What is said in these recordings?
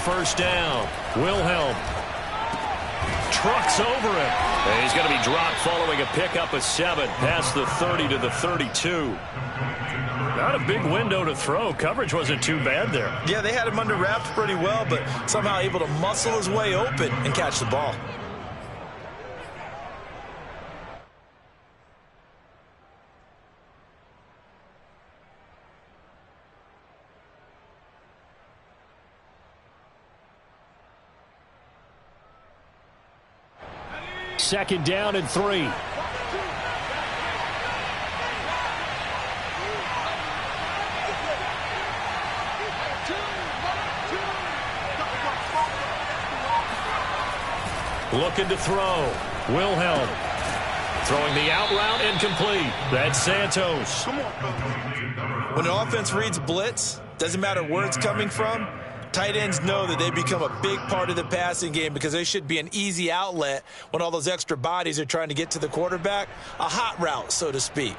first down. Wilhelm trucks over him. And he's going to be dropped following a pickup of 7 past the 30 to the 32. Not a big window to throw. Coverage wasn't too bad there. Yeah, they had him under wraps pretty well, but somehow able to muscle his way open and catch the ball. Second down and 3. Looking to throw. Wilhelm throwing the out route, incomplete. That's Santos. When an offense reads blitz, doesn't matter where it's coming from, tight ends know that they become a big part of the passing game because they should be an easy outlet when all those extra bodies are trying to get to the quarterback. A hot route, so to speak.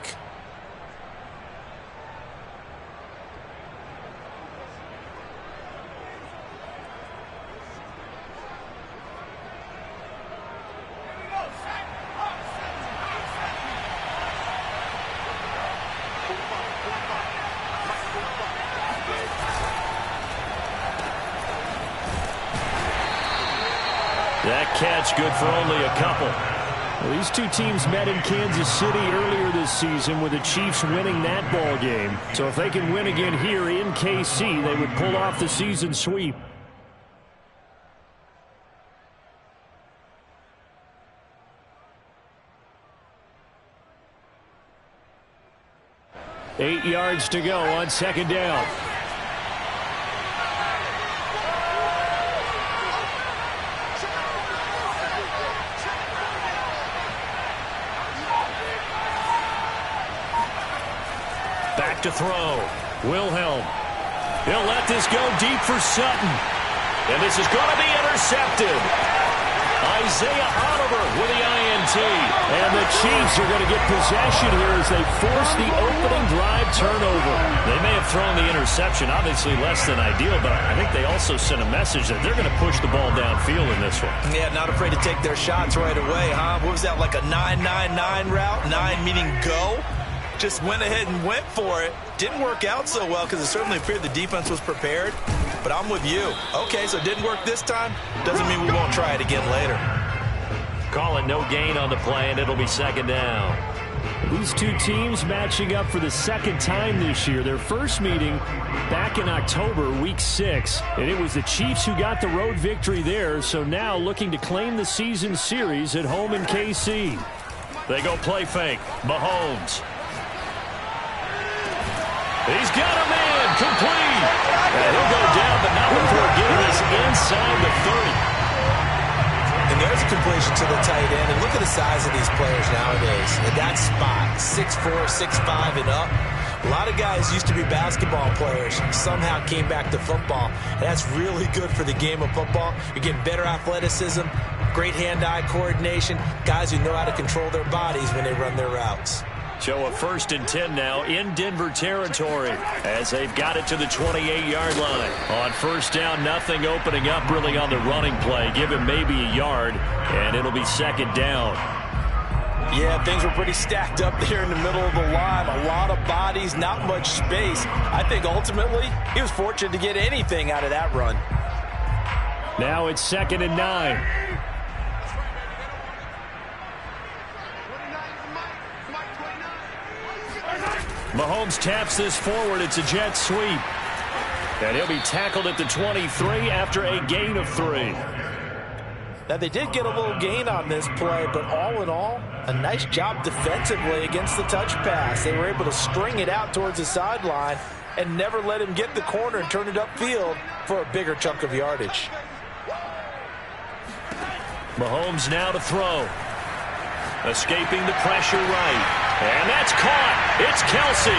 That catch good for only a couple. Well, these two teams met in Kansas City earlier this season with the Chiefs winning that ball game. So if they can win again here in KC, they would pull off the season sweep. Eight yards to go on second down. Back to throw. Wilhelm. He'll let this go deep for Sutton. And this is going to be intercepted. Isaiah Oliver with the INT. And the Chiefs are going to get possession here as they force the opening drive turnover. They may have thrown the interception, obviously less than ideal, but I think they also sent a message that they're going to push the ball downfield in this one. Yeah, not afraid to take their shots right away, huh? What was that, like a 9-9-9 route? 9 meaning go? Just went ahead and went for it. Didn't work out so well because it certainly appeared the defense was prepared. But I'm with you. Okay, so it didn't work this time. Doesn't mean we won't try it again later. Call it no gain on the play, and it'll be second down. These two teams matching up for the second time this year. Their first meeting back in October, week 6. And it was the Chiefs who got the road victory there. So now looking to claim the season series at home in KC. They go play fake. Mahomes. He's got a man, complete. And he'll go down, but not before getting this inside the 30. And there's a completion to the tight end. And look at the size of these players nowadays. At that spot, 6'4", 6'5", and up. A lot of guys used to be basketball players, somehow came back to football. And that's really good for the game of football. You're getting better athleticism, great hand-eye coordination, guys who know how to control their bodies when they run their routes. So a 1st and 10 now in Denver territory as they've got it to the 28-yard line. On first down, nothing opening up really on the running play. Give him maybe a yard, and it'll be second down. Yeah, things were pretty stacked up there in the middle of the line. A lot of bodies, not much space. I think ultimately he was fortunate to get anything out of that run. Now it's 2nd and 9. Mahomes taps this forward. It's a jet sweep. And he'll be tackled at the 23 after a gain of 3. Now, they did get a little gain on this play, but all in all, a nice job defensively against the touch pass. They were able to string it out towards the sideline and never let him get the corner and turn it upfield for a bigger chunk of yardage. Mahomes now to throw. Escaping the pressure right. And that's caught. It's Kelsey.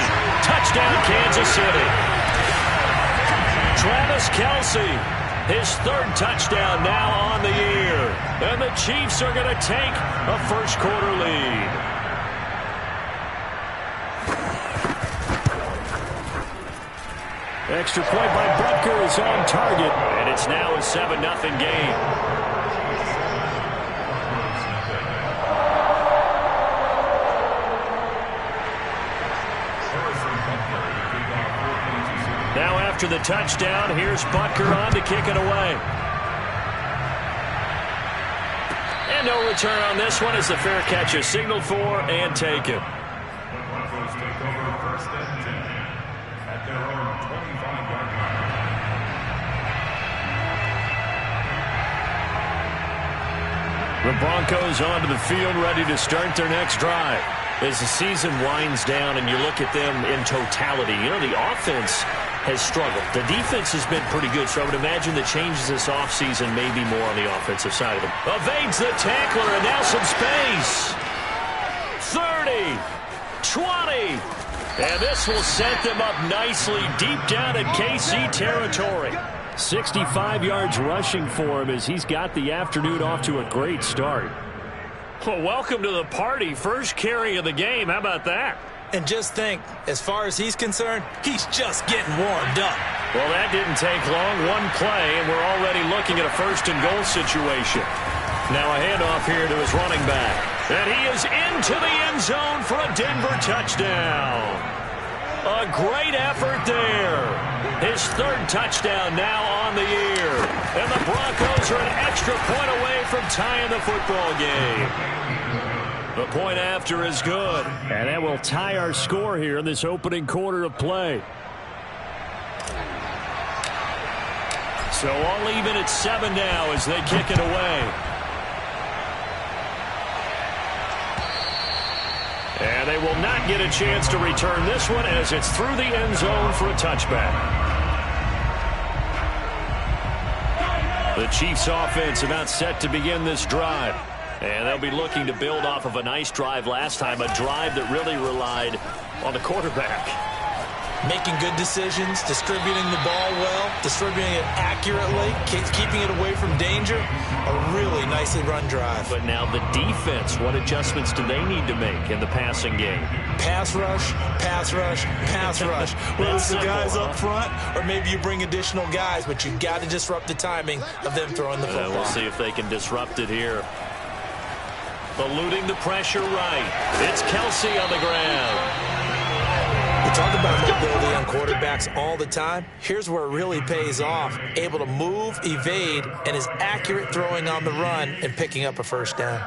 Touchdown, Kansas City. Travis Kelsey, his 3rd touchdown now on the year. And the Chiefs are going to take a first-quarter lead. Extra point by Butker is on target. And it's now a 7-0 game. Now after the touchdown, here's Butker on to kick it away. And no return on this one as the fair catch is signaled for and taken. Broncos take over 1st and 10 at their own 25-yard line. The Broncos onto the field ready to start their next drive. As the season winds down and you look at them in totality, you know, the offense has struggled. The defense has been pretty good, so I would imagine the changes this offseason may be more on the offensive side of them. Evades the tackler, and now some space. 30, 20, and this will set them up nicely deep down in KC territory. 65 yards rushing for him as he's got the afternoon off to a great start. Well, welcome to the party. First carry of the game. How about that? And just think, as far as he's concerned, he's just getting warmed up. Well, that didn't take long. One play, and we're already looking at a 1st and goal situation. Now a handoff here to his running back. And he is into the end zone for a Denver touchdown. A great effort there. His 3rd touchdown now on the year. And the Broncos are an extra point away from tying the football game. The point after is good. And that will tie our score here in this opening quarter of play. So all even at 7 now as they kick it away. And they will not get a chance to return this one as it's through the end zone for a touchback. The Chiefs offense about set to begin this drive. And they'll be looking to build off of a nice drive last time, a drive that really relied on the quarterback. Making good decisions, distributing the ball well, distributing it accurately, keeping it away from danger. A really nicely run drive. But now the defense, what adjustments do they need to make in the passing game? Pass rush, pass rush, pass rush. Whether it's the guys up front or maybe you bring additional guys, but you've got to disrupt the timing of them throwing the football. We'll see if they can disrupt it here. Eluding the pressure right. It's Kelsey on the ground. We talk about mobility on quarterbacks all the time. Here's where it really pays off. Able to move, evade, and is accurate throwing on the run and picking up a 1st down.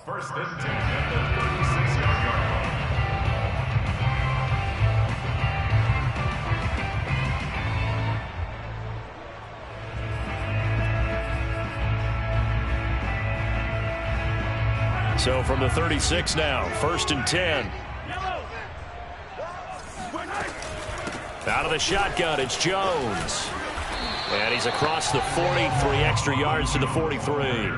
1st and 10 at the 36-yard line. So from the 36 now, 1st and 10. Out of the shotgun, it's Jones. And he's across the 40, 3 extra yards to the 43.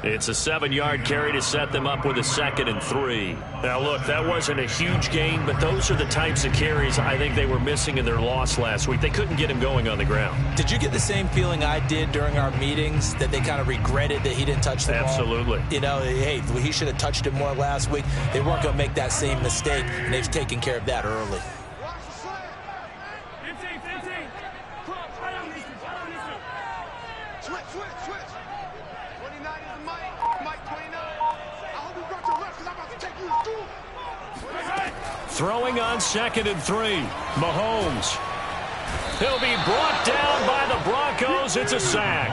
It's a 7-yard carry to set them up with a 2nd and 3. Now, look, that wasn't a huge gain, but those are the types of carries I think they were missing in their loss last week. They couldn't get him going on the ground. Did you get the same feeling I did during our meetings, that they kind of regretted that he didn't touch the ball? Absolutely. You know, hey, he should have touched it more last week. They weren't going to make that same mistake, and they've taken care of that early. Throwing on 2nd and 3. Mahomes. He'll be brought down by the Broncos. It's a sack.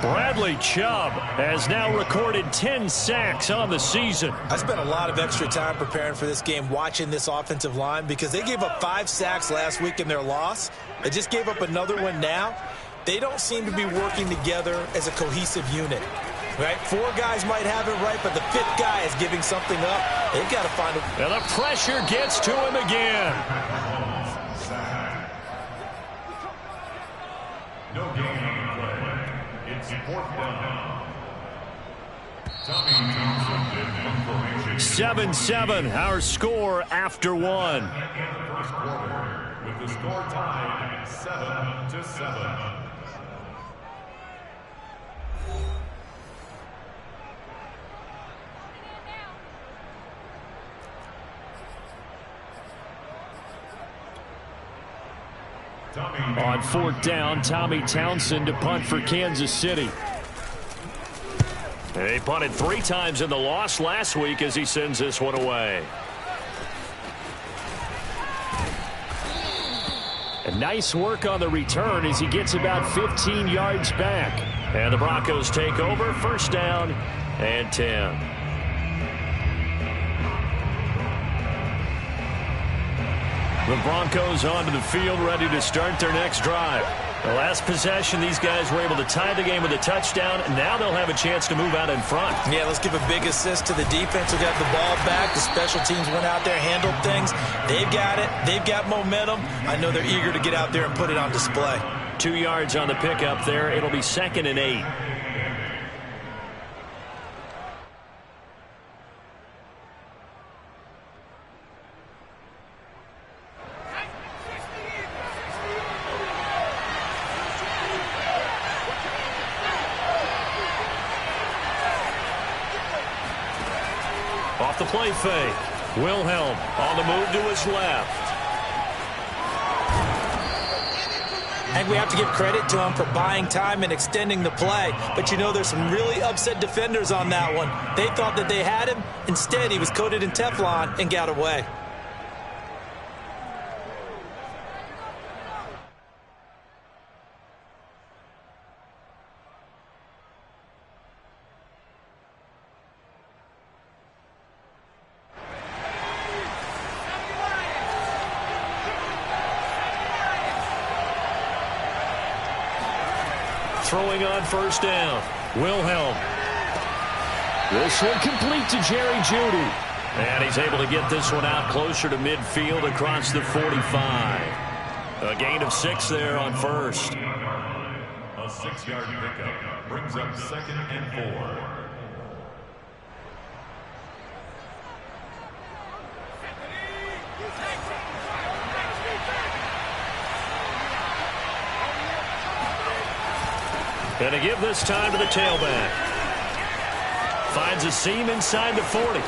Bradley Chubb has now recorded 10 sacks on the season. I spent a lot of extra time preparing for this game, watching this offensive line, because they gave up 5 sacks last week in their loss. They just gave up another one now. They don't seem to be working together as a cohesive unit. Right? 4 guys might have it right, but the 5th guy is giving something up. They've got to find a... And the pressure gets to him again. No gain on the play. It's 4th down. Tommy Johnson did information. 7-7, our score after 1. In the 1st quarter, with the score tied 7-7. On fourth down, Tommy Townsend to punt for Kansas City. They punted 3 times in the loss last week as he sends this one away. And nice work on the return as he gets about 15 yards back. And the Broncos take over, first down and 10. The Broncos onto the field, ready to start their next drive. The last possession, these guys were able to tie the game with a touchdown. Now they'll have a chance to move out in front. Yeah, let's give a big assist to the defense who got the ball back. The special teams went out there, handled things. They've got it. They've got momentum. I know they're eager to get out there and put it on display. 2 yards on the pickup there. It'll be 2nd and 8. Off the play fake. Wilhelm on the move to his left. I think we have to give credit to him for buying time and extending the play. But, you know, there's some really upset defenders on that one. They thought that they had him. Instead, he was coated in Teflon and got away. Throwing on first down. Wilhelm. This one complete to Jerry Jeudy. And he's able to get this one out closer to midfield across the 45. A gain of 6 there on first. A 6-yard pickup brings up 2nd and 4. And to give this time to the tailback. Finds a seam inside the 40.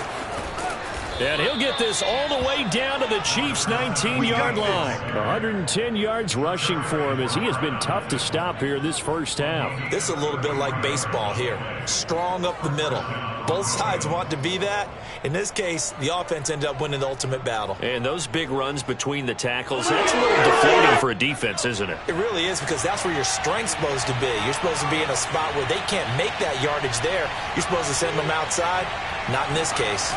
And he'll get this all the way down to the Chiefs' 19-yard line. 110 yards rushing for him as he has been tough to stop here this first half. This is a little bit like baseball here. Strong up the middle. Both sides want to be that. In this case, the offense ended up winning the ultimate battle. And those big runs between the tackles, that's a little deflating for a defense, isn't it? It really is, because that's where your strength's supposed to be. You're supposed to be in a spot where they can't make that yardage there. You're supposed to send them outside. Not in this case.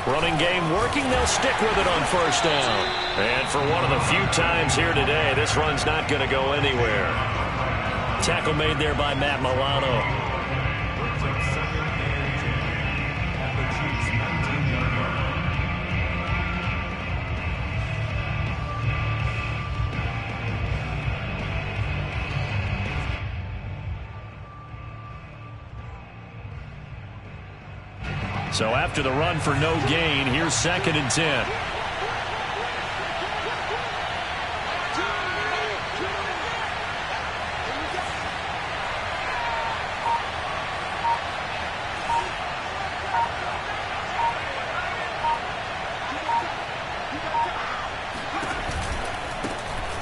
Running game working. They'll stick with it on first down. And for one of the few times here today, this run's not going to go anywhere. Tackle made there by Matt Milano. So after the run for no gain, here's 2nd and 10.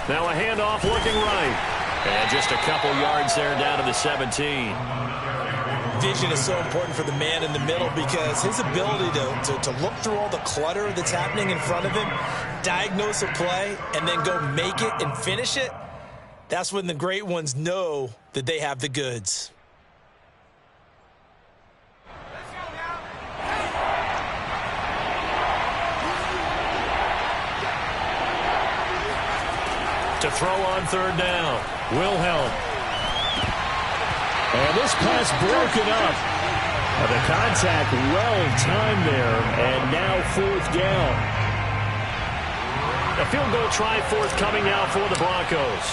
Now a handoff looking right. And just a couple yards there down to the 17. Vision is so important for the man in the middle, because his ability to look through all the clutter that's happening in front of him, diagnose a play, and then go make it and finish it, that's when the great ones know that they have the goods. To throw on third down, Wilhelm. And this pass broken up. The contact well-timed there, and now fourth down. A field goal try forthcoming now for the Broncos.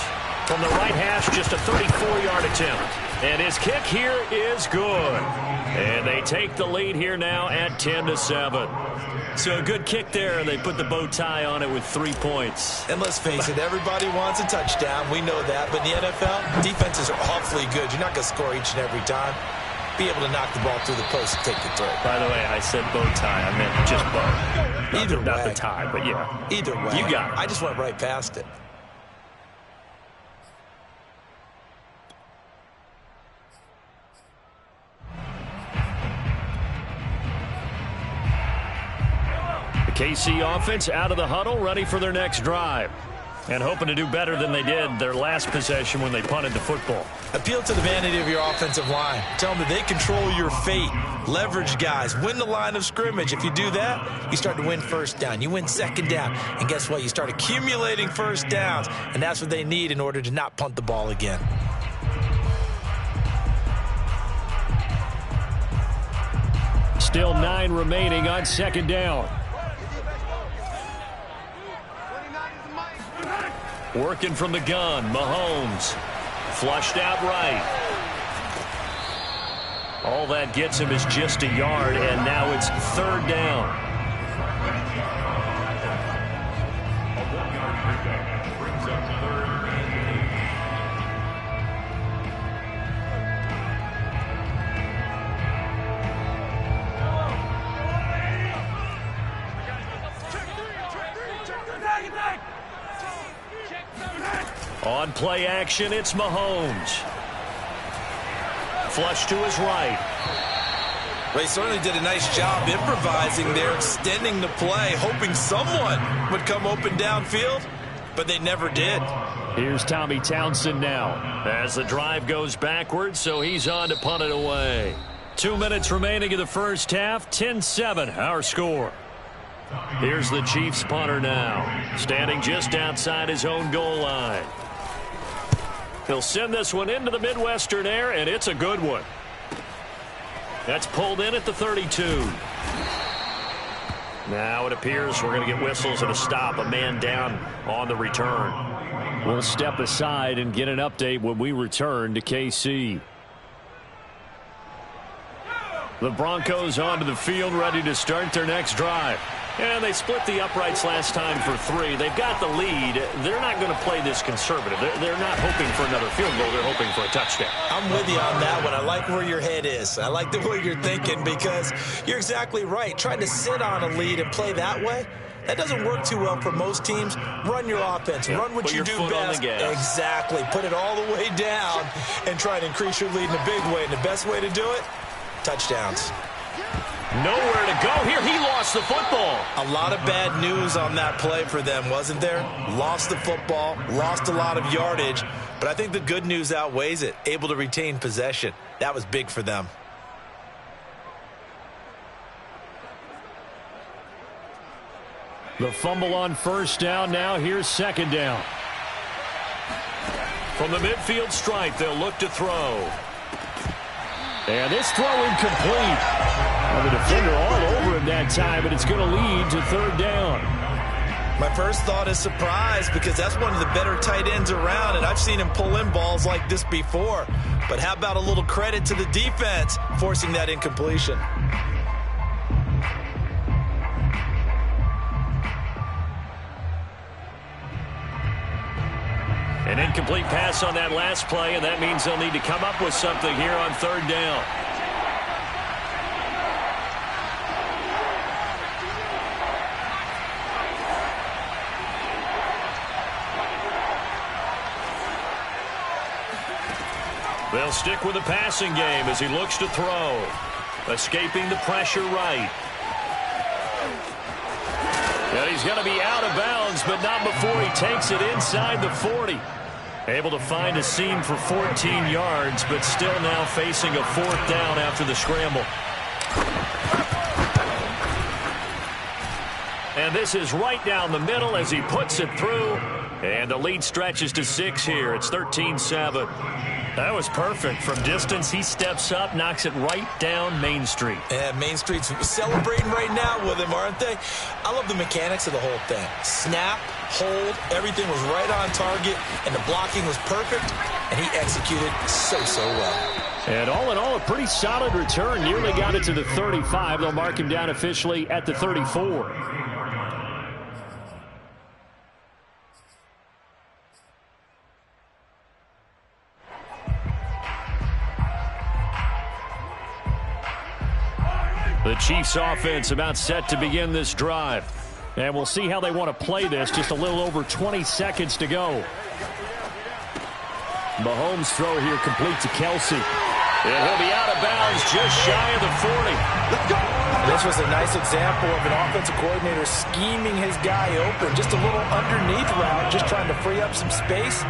From the right hash, just a 34-yard attempt. And his kick here is good. And they take the lead here now at 10-7. So a good kick there, and they put the bow tie on it with 3 points. And let's face it, everybody wants a touchdown. We know that. But in the NFL, defenses are awfully good. You're not going to score each and every time. Be able to knock the ball through the post and take the throw. By the way, I said bow tie. I meant just bow. Either way. Not the tie, but yeah. Either way. You got it. I just went right past it. KC offense out of the huddle, ready for their next drive. And hoping to do better than they did their last possession when they punted the football. Appeal to the vanity of your offensive line. Tell them that they control your fate. Leverage guys. Win the line of scrimmage. If you do that, you start to win first down. You win second down. And guess what? You start accumulating first downs. And that's what they need in order to not punt the ball again. Still 9 remaining on second down. Working from the gun, Mahomes. Flushed out right. All that gets him is just a yard, and now it's third down. A 1-yard pickup brings up 3rd and 8. On play action, it's Mahomes. Flush to his right. They certainly did a nice job improvising there, extending the play, hoping someone would come open downfield, but they never did. Here's Tommy Townsend now. As the drive goes backwards, so he's on to punt it away. 2 minutes remaining in the first half, 10-7 our score. Here's the Chiefs punter now, standing just outside his own goal line. He'll send this one into the Midwestern air, and it's a good one. That's pulled in at the 32. Now it appears we're going to get whistles and a stop, a man down on the return. We'll step aside and get an update when we return to KC. The Broncos onto the field, ready to start their next drive. And they split the uprights last time for 3. They've got the lead. They're not going to play this conservative. They're not hoping for another field goal. They're hoping for a touchdown. I'm with you on that one. I like where your head is. I like the way you're thinking because you're exactly right. Trying to sit on a lead and play that way, that doesn't work too well for most teams. Run your offense. Run what you do best. Exactly. Put it all the way down and try to increase your lead in a big way. And the best way to do it, touchdowns. Nowhere to go here. He lost the football. A lot of bad news on that play for them, wasn't there? Lost the football, lost a lot of yardage, but I think the good news outweighs it. Able to retain possession. That was big for them. The fumble on first down. Now here's second down. From the midfield stripe, they'll look to throw. And this throw incomplete. Well, the defender all over him that time, but it's going to lead to third down. My first thought is surprise because that's one of the better tight ends around, and I've seen him pull in balls like this before. But how about a little credit to the defense forcing that incompletion? An incomplete pass on that last play, and that means they'll need to come up with something here on third down. They'll stick with the passing game as he looks to throw. Escaping the pressure right. And he's going to be out of bounds, but not before he takes it inside the 40. Able to find a seam for 14 yards, but still now facing a fourth down after the scramble. And this is right down the middle as he puts it through. And the lead stretches to 6 here. It's 13-7. That was perfect. From distance, he steps up, knocks it right down Main Street. And Main Street's celebrating right now with him, aren't they? I love the mechanics of the whole thing. Snap, hold, everything was right on target, and the blocking was perfect, and he executed so well. And all in all, a pretty solid return. Nearly got it to the 35. They'll mark him down officially at the 34. The Chiefs offense about set to begin this drive. And we'll see how they want to play this. Just a little over 20 seconds to go. Mahomes' throw here complete to Kelsey. And he'll be out of bounds just shy of the 40. This was a nice example of an offensive coordinator scheming his guy open. Just a little underneath route, just trying to free up some space,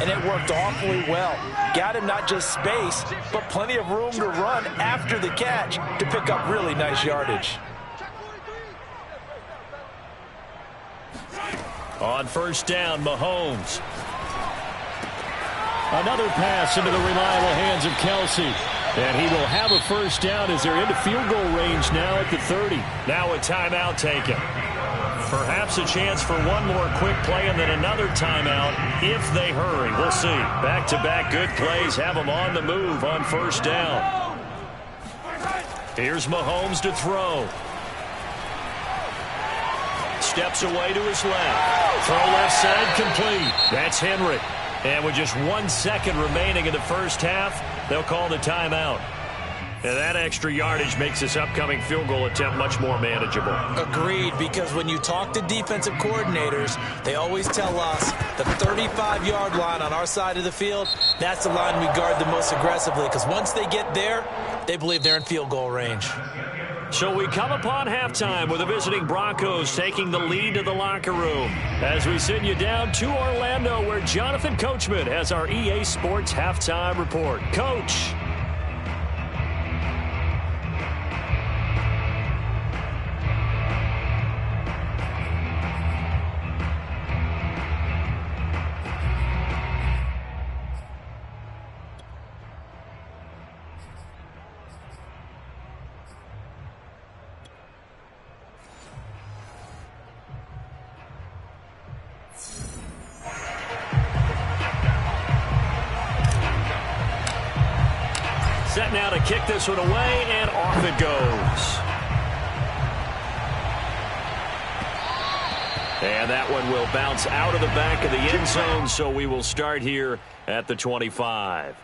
and it worked awfully well. Got him not just space, but plenty of room to run after the catch to pick up really nice yardage. On first down, Mahomes. Another pass into the reliable hands of Kelsey. And he will have a first down as they're into field goal range now at the 30. Now a timeout taken. Perhaps a chance for one more quick play and then another timeout if they hurry. We'll see. Back-to-back good plays have them on the move on first down. Here's Mahomes to throw. Steps away to his left. Throw left side complete. That's Henry. And with just 1 second remaining in the first half, they'll call the timeout. And that extra yardage makes this upcoming field goal attempt much more manageable. Agreed, because when you talk to defensive coordinators, they always tell us the 35-yard line on our side of the field, that's the line we guard the most aggressively, because once they get there, they believe they're in field goal range. So we come upon halftime with the visiting Broncos taking the lead to the locker room. As we send you down to Orlando, where Jonathan Coachman has our EA Sports halftime report. Coach. Set now to kick this one away, and off it goes. And that one will bounce out of the back of the end zone, so we will start here at the 25.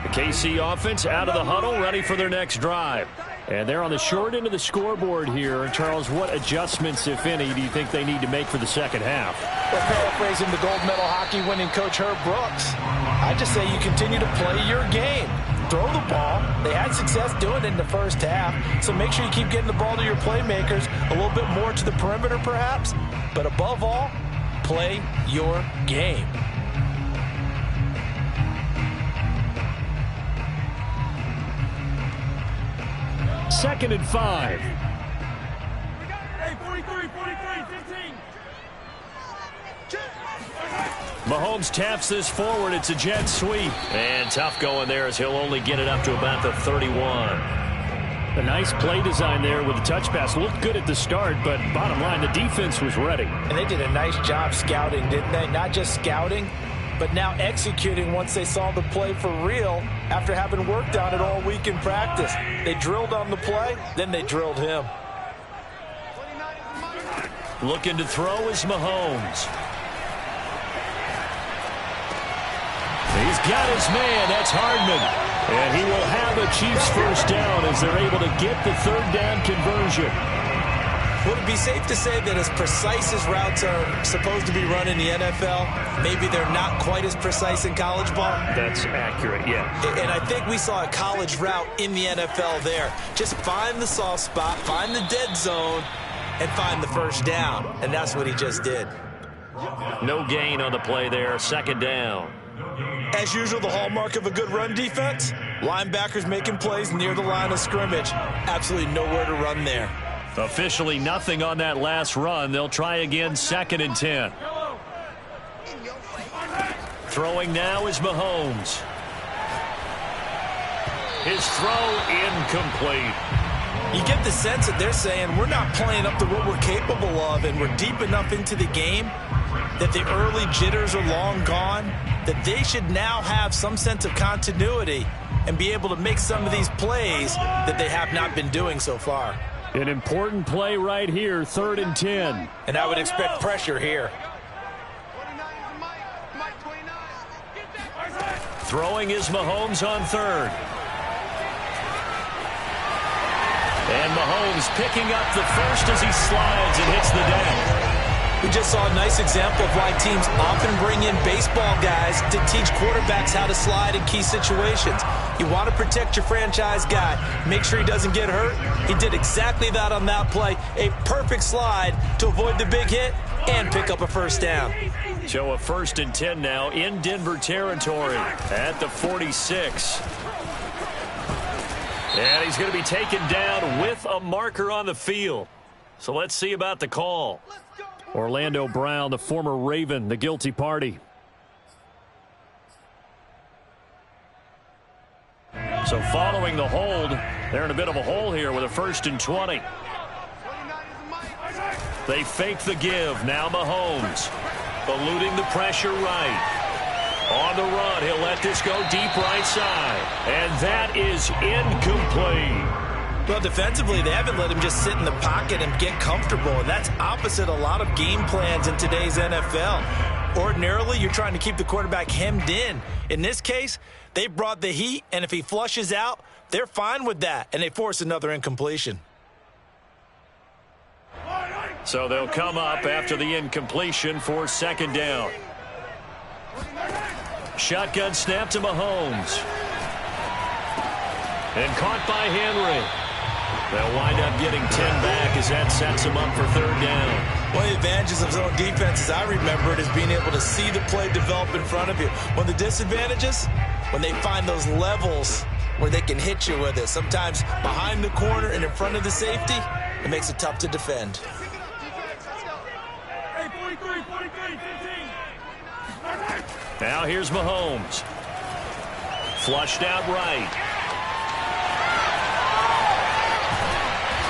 KC offense out of the huddle, ready for their next drive. And they're on the short end of the scoreboard here. Charles, what adjustments, if any, do you think they need to make for the second half? Well, paraphrasing the gold medal hockey winning coach Herb Brooks, I just say you continue to play your game. Throw the ball. They had success doing it in the first half, so make sure you keep getting the ball to your playmakers, a little bit more to the perimeter perhaps, but above all, play your game. Second and 5. Hey, 43, 15. Mahomes taps this forward. It's a jet sweep. And tough going there as he'll only get it up to about the 31. A nice play design there with the touch pass. Looked good at the start, but bottom line, the defense was ready. And they did a nice job scouting, didn't they? Not just scouting, but now executing once they saw the play for real after having worked on it all week in practice. They drilled on the play, then they drilled him. Looking to throw is Mahomes. He's got his man. That's Hardman. And he will have a Chiefs first down as they're able to get the third down conversion. Would it be safe to say that as precise as routes are supposed to be run in the NFL, maybe they're not quite as precise in college ball? That's accurate, yeah. And I think we saw a college route in the NFL there. Just find the soft spot, find the dead zone, and find the first down. And that's what he just did. No gain on the play there. Second down. As usual, the hallmark of a good run defense, linebackers making plays near the line of scrimmage. Absolutely nowhere to run there. Officially nothing on that last run. They'll try again, 2nd and 10. Throwing now is Mahomes. His throw incomplete. You get the sense that they're saying we're not playing up to what we're capable of, and we're deep enough into the game that the early jitters are long gone, that they should now have some sense of continuity and be able to make some of these plays that they have not been doing so far. An important play right here, 3rd and 10. And I would expect pressure here. Throwing is Mahomes on 3rd. And And Mahomes picking up the first as he slides and hits the deck. We just saw a nice example of why teams often bring in baseball guys to teach quarterbacks how to slide in key situations. You want to protect your franchise guy. Make sure he doesn't get hurt. He did exactly that on that play. A perfect slide to avoid the big hit and pick up a first down. So a 1st and 10 now in Denver territory at the 46. And he's going to be taken down with a marker on the field. So let's see about the call. Orlando Brown, the former Raven, the guilty party. So following the hold, they're in a bit of a hole here with a 1st and 20. They fake the give. Now Mahomes eluding the pressure right. On the run, he'll let this go deep right side. And that is incomplete. Well, defensively, they haven't let him just sit in the pocket and get comfortable, and that's opposite a lot of game plans in today's NFL. Ordinarily, you're trying to keep the quarterback hemmed in. In this case, they brought the heat, and if he flushes out, they're fine with that, and they force another incompletion. So they'll come up after the incompletion for 2nd down. Shotgun snap to Mahomes. And caught by Henry. They'll wind up getting 10 back as that sets them up for 3rd down. One of the advantages of zone defense, as I remember it, is being able to see the play develop in front of you. One of the disadvantages, when they find those levels where they can hit you with it. Sometimes behind the corner and in front of the safety, it makes it tough to defend. Hey, 43, 15. Now here's Mahomes. Flushed out right.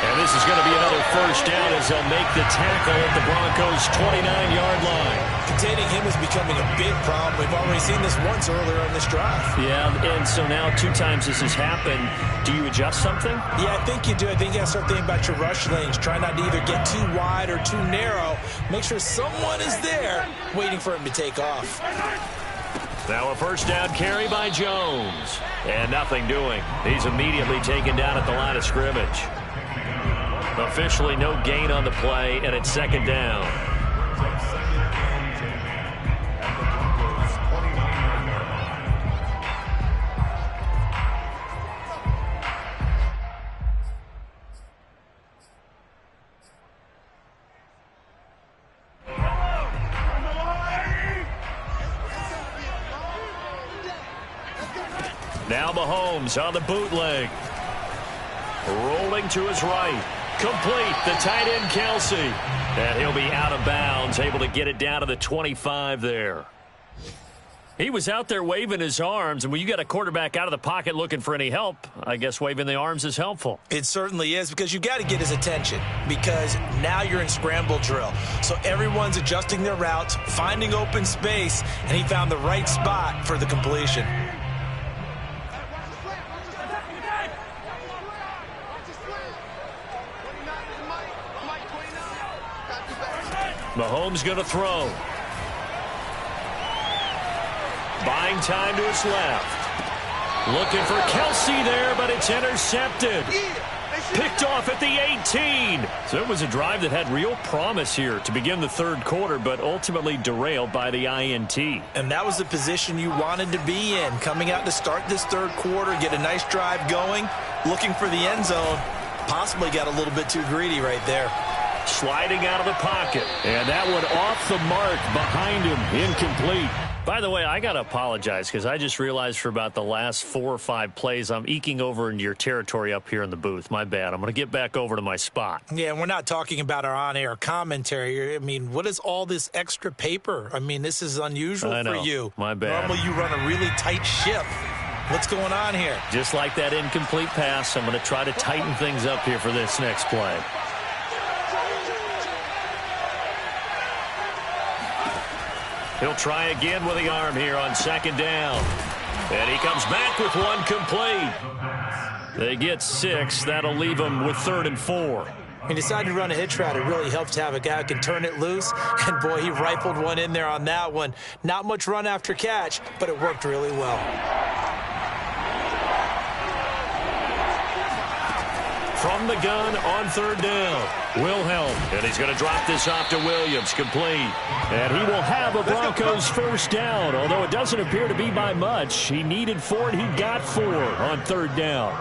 And this is going to be another 1st down as they'll make the tackle at the Broncos' 29-yard line. Containing him is becoming a big problem. We've already seen this once earlier on this drive. Yeah, and so now 2 times this has happened. Do you adjust something? Yeah, I think you do. I think you got to start thinking about your rush lanes. Try not to either get too wide or too narrow. Make sure someone is there waiting for him to take off. Now a 1st down carry by Jones. And nothing doing. He's immediately taken down at the line of scrimmage. Officially no gain on the play, and it's 2nd down. Now Mahomes on the bootleg. Rolling to his right. Complete, the tight end, Kelsey. And he'll be out of bounds, able to get it down to the 25 there. He was out there waving his arms, and when you got a quarterback out of the pocket looking for any help, I guess waving the arms is helpful. It certainly is, because you got to get his attention, because now you're in scramble drill. So everyone's adjusting their routes, finding open space, and he found the right spot for the completion. Mahomes going to throw. Buying time to his left. Looking for Kelsey there, but it's intercepted. Picked off at the 18. So it was a drive that had real promise here to begin the 3rd quarter, but ultimately derailed by the INT. And that was the position you wanted to be in. Coming out to start this 3rd quarter, get a nice drive going, looking for the end zone. Possibly got a little bit too greedy right there. Sliding out of the pocket. And that one off the mark behind him. Incomplete. By the way, I got to apologize because I just realized for about the last 4 or 5 plays, I'm eking over into your territory up here in the booth. My bad. I'm going to get back over to my spot. Yeah, and we're not talking about our on-air commentary. I mean, what is all this extra paper? I mean, this is unusual for you. My bad. Normally you run a really tight ship. What's going on here? Just like that incomplete pass, I'm going to try to tighten things up here for this next play. He'll try again with the arm here on 2nd down. And he comes back with one complete. They get 6. That'll leave them with 3rd and 4. He decided to run a hitch route. It really helps to have a guy who can turn it loose. And, boy, he rifled one in there on that one. Not much run after catch, but it worked really well. from the gun on third down. Wilhelm, and he's going to drop this off to Williams, complete. And he will have a Broncos first down, although it doesn't appear to be by much. He needed 4, and he got 4 on third down.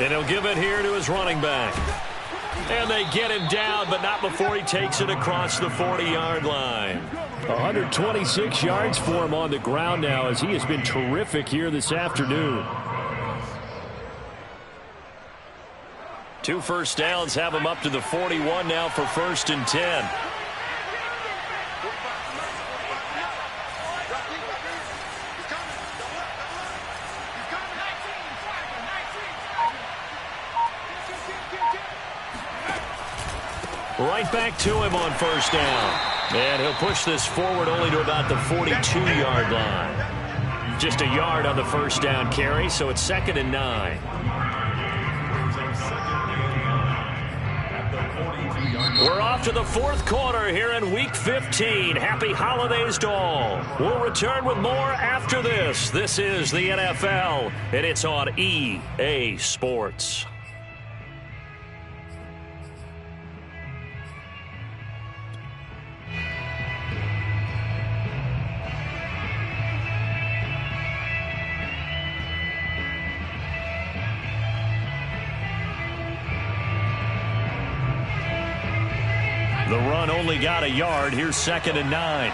And he'll give it here to his running back. And they get him down, but not before he takes it across the 40-yard line. 126 yards for him on the ground now, as he has been terrific here this afternoon. 2 first downs have him up to the 41 now for 1st and 10. Right back to him on first down. And he'll push this forward only to about the 42-yard line. Just a yard on the first down carry, so it's 2nd and 9. We're off to the 4th quarter here in Week 15. Happy holidays to all. We'll return with more after this. This is the NFL, and it's on EA Sports. The run only got a yard. Here's 2nd and 9.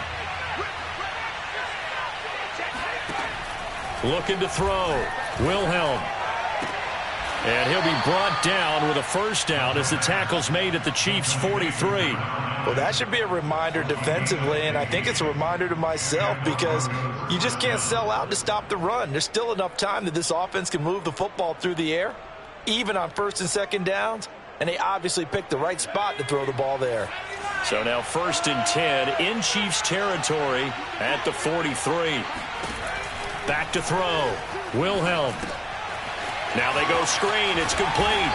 Looking to throw. Wilhelm. And he'll be brought down with a first down as the tackle's made at the Chiefs' 43. Well, that should be a reminder defensively, and I think it's a reminder to myself because you just can't sell out to stop the run. There's still enough time that this offense can move the football through the air, even on 1st and 2nd downs. And they obviously picked the right spot to throw the ball there. So now 1st and 10 in Chiefs territory at the 43. Back to throw. Wilhelm. Now they go screen. It's complete.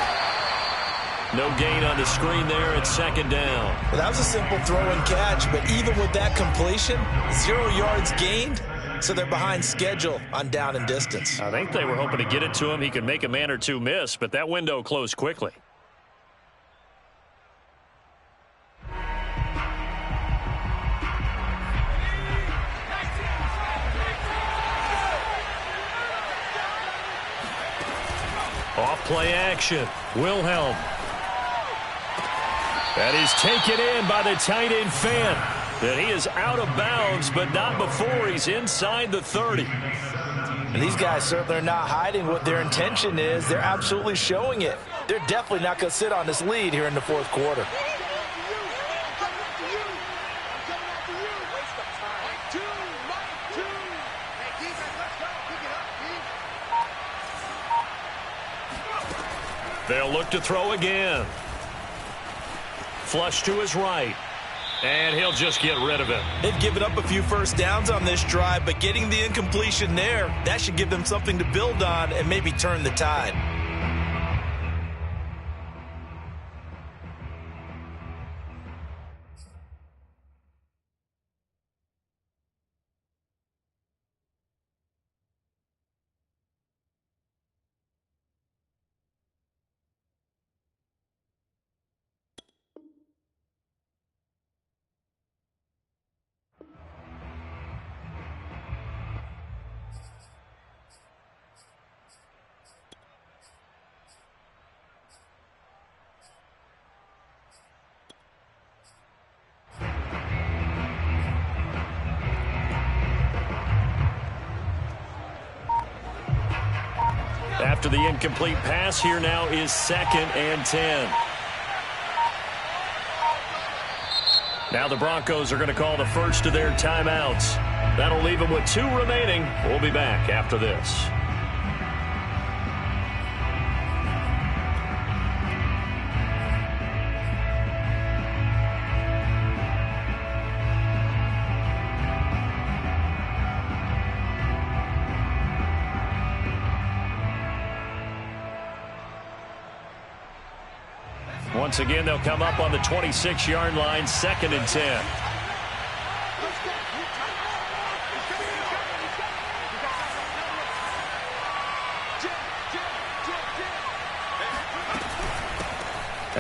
No gain on the screen there at 2nd down. Well, that was a simple throw and catch, but even with that completion, 0 yards gained, so they're behind schedule on down and distance. I think they were hoping to get it to him. He could make a man or two miss, but that window closed quickly. Off play action. Wilhelm. That is taken in by the tight end fan. And he is out of bounds, but not before he's inside the 30. And these guys certainly are not hiding what their intention is. They're absolutely showing it. They're definitely not going to sit on this lead here in the 4th quarter. They'll look to throw again. Flush to his right. And he'll just get rid of it. They've given up a few first downs on this drive, but getting the incompletion there, that should give them something to build on and maybe turn the tide. After the incomplete pass, here now is 2nd and 10. Now the Broncos are going to call the first of their timeouts. That'll leave them with 2 remaining. We'll be back after this. Once again, they'll come up on the 26-yard line, 2nd and 10.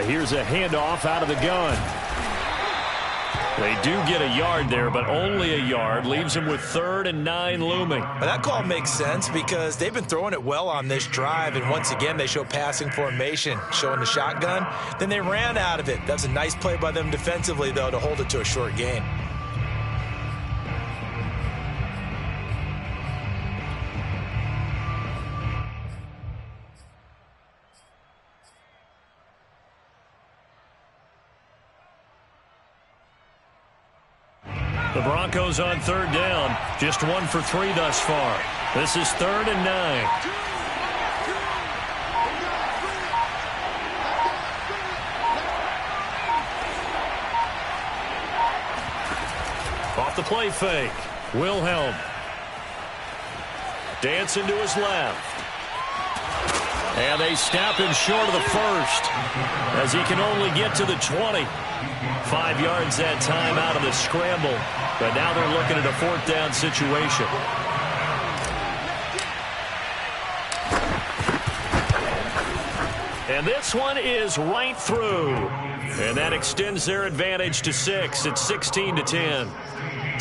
Here's a handoff out of the gun. They do get a yard there, but only a yard. Leaves them with 3rd and 9 looming. But that call makes sense because they've been throwing it well on this drive, and once again they show passing formation, showing the shotgun. Then they ran out of it. That's a nice play by them defensively, though, to hold it to a short gain. The Broncos on 3rd down. Just 1 for 3 thus far. This is 3rd and 9. Off the play fake. Wilhelm. Dancing to his left. And they snap him short of the first as he can only get to the 20. 5 yards that time out of the scramble. But now they're looking at a 4th down situation. And this one is right through. And that extends their advantage to 6. It's 16-10.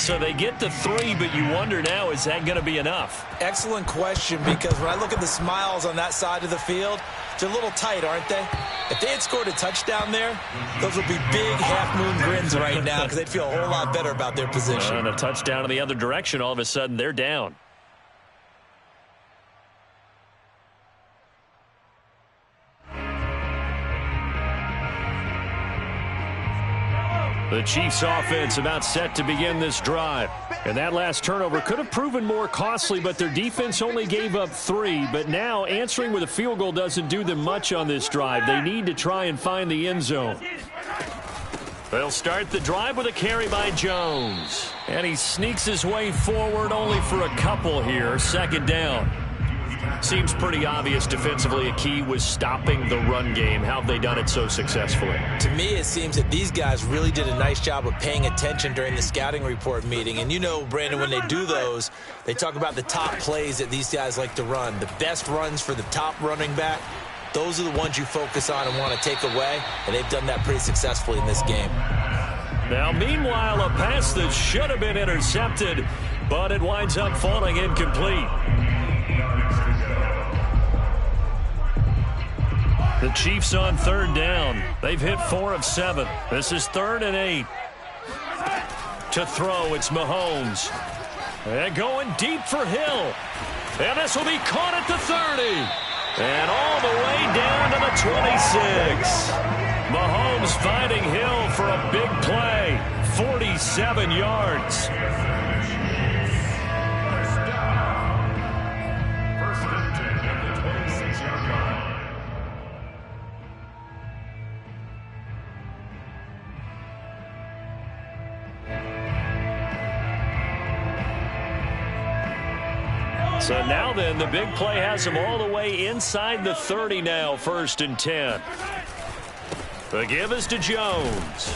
So they get the 3, but you wonder now, is that going to be enough? Excellent question, because when I look at the smiles on that side of the field, they're a little tight, aren't they? If they had scored a touchdown there, those would be big half-moon grins right now because they'd feel a whole lot better about their position. And a touchdown in the other direction, all of a sudden they're down. The Chiefs offense about set to begin this drive. And that last turnover could have proven more costly, but their defense only gave up 3. But now answering with a field goal doesn't do them much on this drive. They need to try and find the end zone. They'll start the drive with a carry by Jones. And he sneaks his way forward only for a couple here. 2nd down. Seems pretty obvious defensively a key was stopping the run game. How have they done it so successfully? To me, it seems that these guys really did a nice job of paying attention during the scouting report meeting. And you know, Brandon, when they do those, they talk about the top plays that these guys like to run. The best runs for the top running back, those are the ones you focus on and want to take away. And they've done that pretty successfully in this game. Now, meanwhile, a pass that should have been intercepted, but it winds up falling incomplete. The Chiefs on 3rd down. They've hit 4 of 7. This is 3rd and 8. To throw, it's Mahomes. And going deep for Hill. And this will be caught at the 30. And all the way down to the 26. Mahomes finding Hill for a big play. 47 yards. So now then, the big play has them all the way inside the 30 now, 1st and 10. The give is to Jones.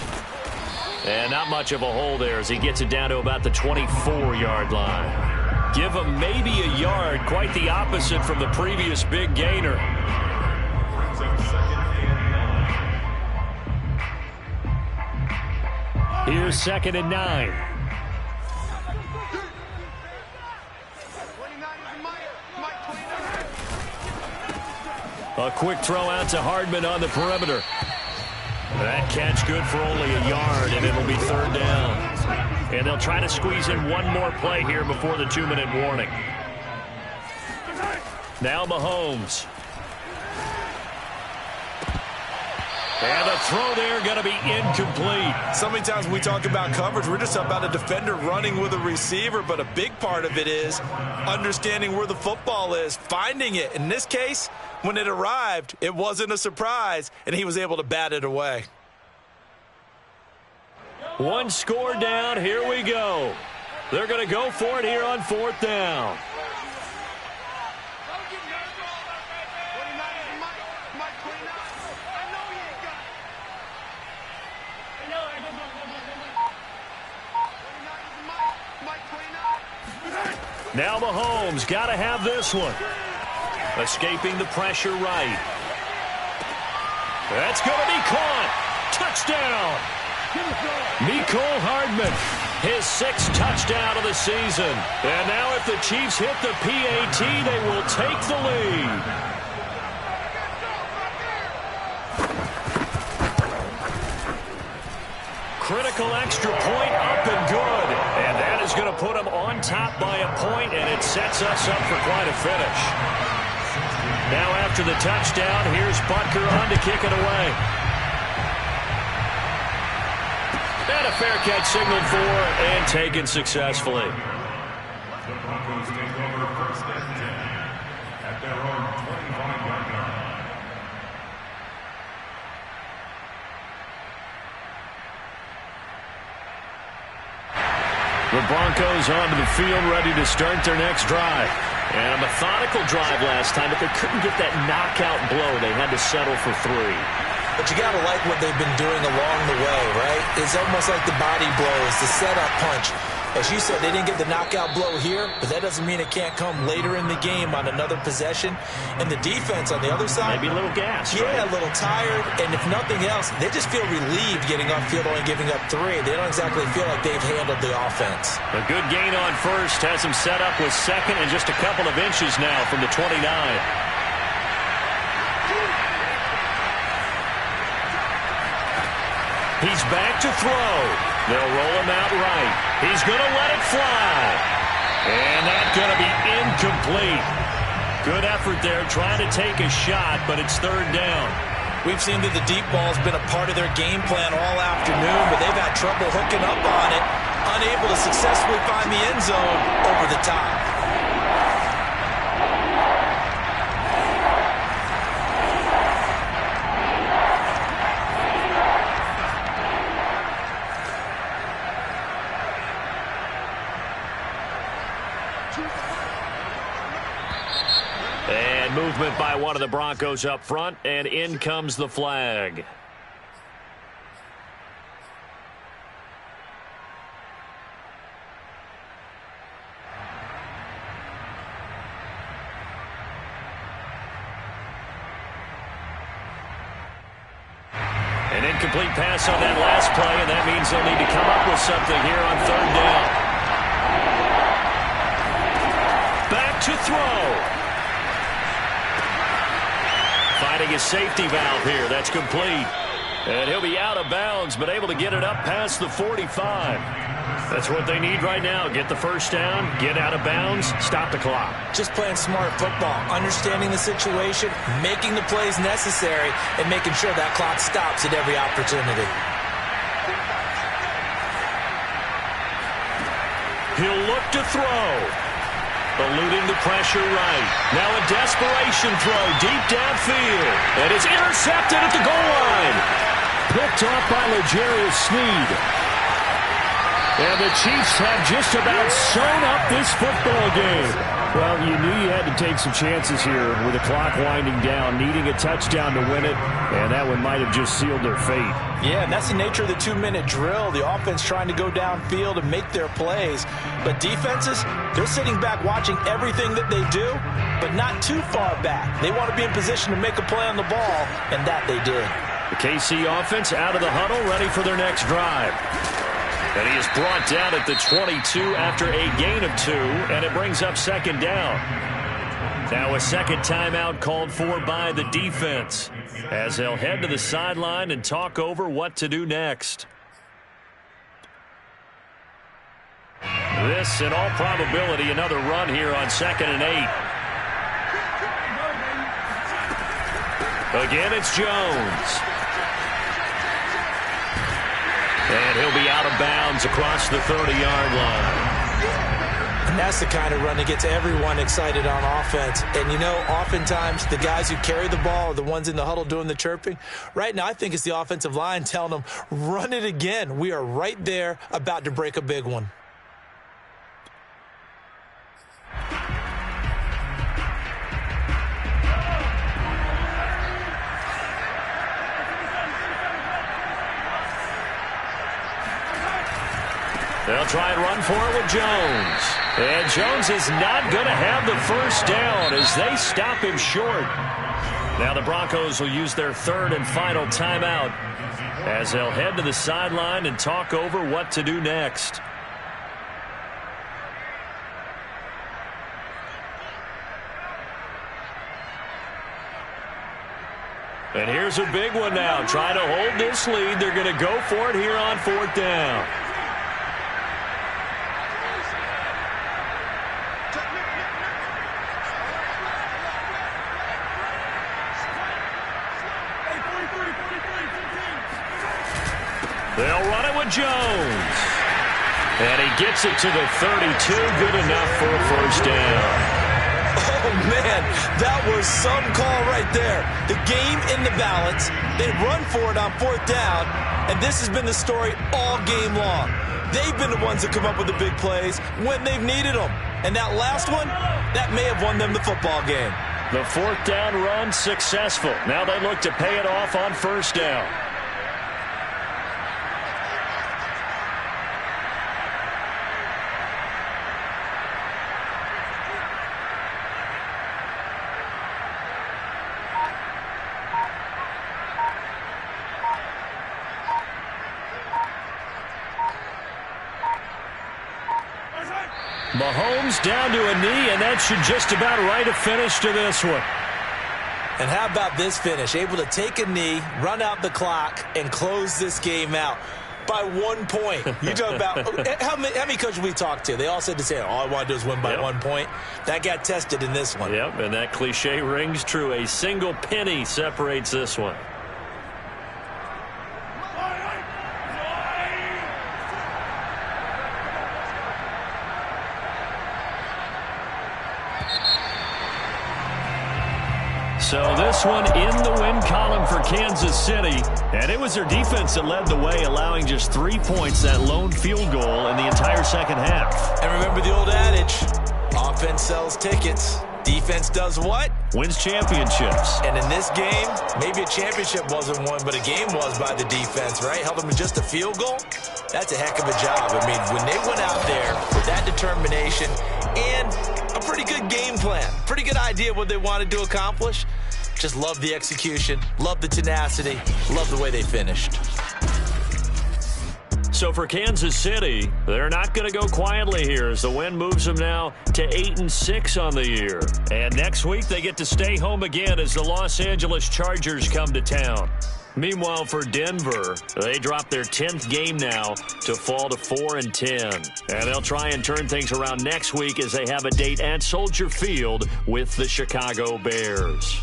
And not much of a hole there as he gets it down to about the 24-yard line. Give him maybe a yard, quite the opposite from the previous big gainer. Here's 2nd and 9. A quick throw out to Hardman on the perimeter. That catch good for only a yard, and it'll be 3rd down. And they'll try to squeeze in one more play here before the 2-minute warning. Now Mahomes. And the throw there going to be incomplete. So many times when we talk about coverage, we're just about a defender running with a receiver, but a big part of it is understanding where the football is, finding it. In this case, when it arrived, it wasn't a surprise, and he was able to bat it away. One score down. Here we go. They're going to go for it here on 4th down. Now Mahomes got to have this one. Escaping the pressure right. That's going to be caught. Touchdown. Mecole Hardman, his 6th touchdown of the season. And now if the Chiefs hit the PAT, they will take the lead. Critical extra point up and good. And that is going to put them on top by a point, and it sets us up for quite a finish. Now after the touchdown, here's Butker on to kick it away. And a fair catch signaled for and taken successfully. The Broncos take over 1st and 10 at their own 25-yard line. The Broncos onto the field ready to start their next drive. And a methodical drive last time, but they couldn't get that knockout blow. They had to settle for 3. But you got to like what they've been doing along the way, right? It's almost like the body blows, the setup punch. As you said, they didn't get the knockout blow here, but that doesn't mean it can't come later in the game on another possession. And the defense on the other side, maybe a little gas. Yeah, right? A little tired. And if nothing else, they just feel relieved getting off field only giving up 3. They don't exactly feel like they've handled the offense. A good gain on first has him set up with 2nd and just a couple of inches now from the 29. He's back to throw. They'll roll him out right. He's going to let it fly. And that's going to be incomplete. Good effort there trying to take a shot, but it's 3rd down. We've seen that the deep ball's been a part of their game plan all afternoon, but they've had trouble hooking up on it, unable to successfully find the end zone over the top. And movement by one of the Broncos up front, and in comes the flag. An incomplete pass on that last play, and that means they'll need to come up with something here on 3rd down. Back to throw. Finding his safety valve here. That's complete. And he'll be out of bounds, but able to get it up past the 45. That's what they need right now. Get the 1st down, get out of bounds, stop the clock. Just playing smart football, understanding the situation, making the plays necessary, and making sure that clock stops at every opportunity. He'll look to throw. Eluding the pressure right. Now a desperation throw deep downfield. And it's intercepted at the goal line. Picked off by L'Jarius Sneed. And the Chiefs have just about sewn up this football game. Well, you knew you had to take some chances here with the clock winding down, needing a touchdown to win it, and that one might have just sealed their fate. Yeah, and that's the nature of the 2-minute drill. The offense trying to go downfield and make their plays. But defenses, they're sitting back watching everything that they do, but not too far back. They want to be in position to make a play on the ball, and that they did. The KC offense out of the huddle, ready for their next drive. And he is brought down at the 22 after a gain of 2, and it brings up 2nd down. Now a 2nd timeout called for by the defense as they'll head to the sideline and talk over what to do next. This, in all probability, another run here on 2nd and 8. Again, it's Jones. And he'll be out of bounds across the 30-yard line. And that's the kind of run that gets everyone excited on offense. And, you know, oftentimes the guys who carry the ball are the ones in the huddle doing the chirping. Right now, I think it's the offensive line telling them, run it again. We are right there about to break a big one. They'll try and run for it with Jones. And Jones is not going to have the first down as they stop him short. Now the Broncos will use their third and final timeout as they'll head to the sideline and talk over what to do next. And here's a big one now. Trying to hold this lead. They're going to go for it here on fourth down. They'll run it with Jones. And he gets it to the 32. Good enough for a first down. Oh, man, that was some call right there. The game in the balance. They run for it on fourth down, and this has been the story all game long. They've been the ones that come up with the big plays when they've needed them. And that last one, that may have won them the football game. The fourth down run successful. Now they look to pay it off on first down. Mahomes down to a knee, and that should just about write a finish to this one. And how about this finish? Able to take a knee, run out the clock, and close this game out by 1 point. You talk about how many coaches we talked to? They all said the same. All I want to do is win by 1 point. That got tested in this one. Yep, and that cliche rings true. A single penny separates this one. So this one in the win column for Kansas City. And it was their defense that led the way, allowing just 3 points, that lone field goal in the entire second half. And remember the old adage, offense sells tickets. Defense does what? Wins championships. And in this game, maybe a championship wasn't won, but a game was by the defense, right? Held them to just a field goal. That's a heck of a job. I mean, when they went out there with that determination and a pretty good game plan, pretty good idea what they wanted to accomplish, just love the execution, love the tenacity, love the way they finished. So for Kansas City, they're not going to go quietly here as the win moves them now to 8-6 on the year. And next week they get to stay home again as the Los Angeles Chargers come to town. Meanwhile, for Denver, they drop their 10th game now to fall to 4-10. And they'll try and turn things around next week as they have a date at Soldier Field with the Chicago Bears.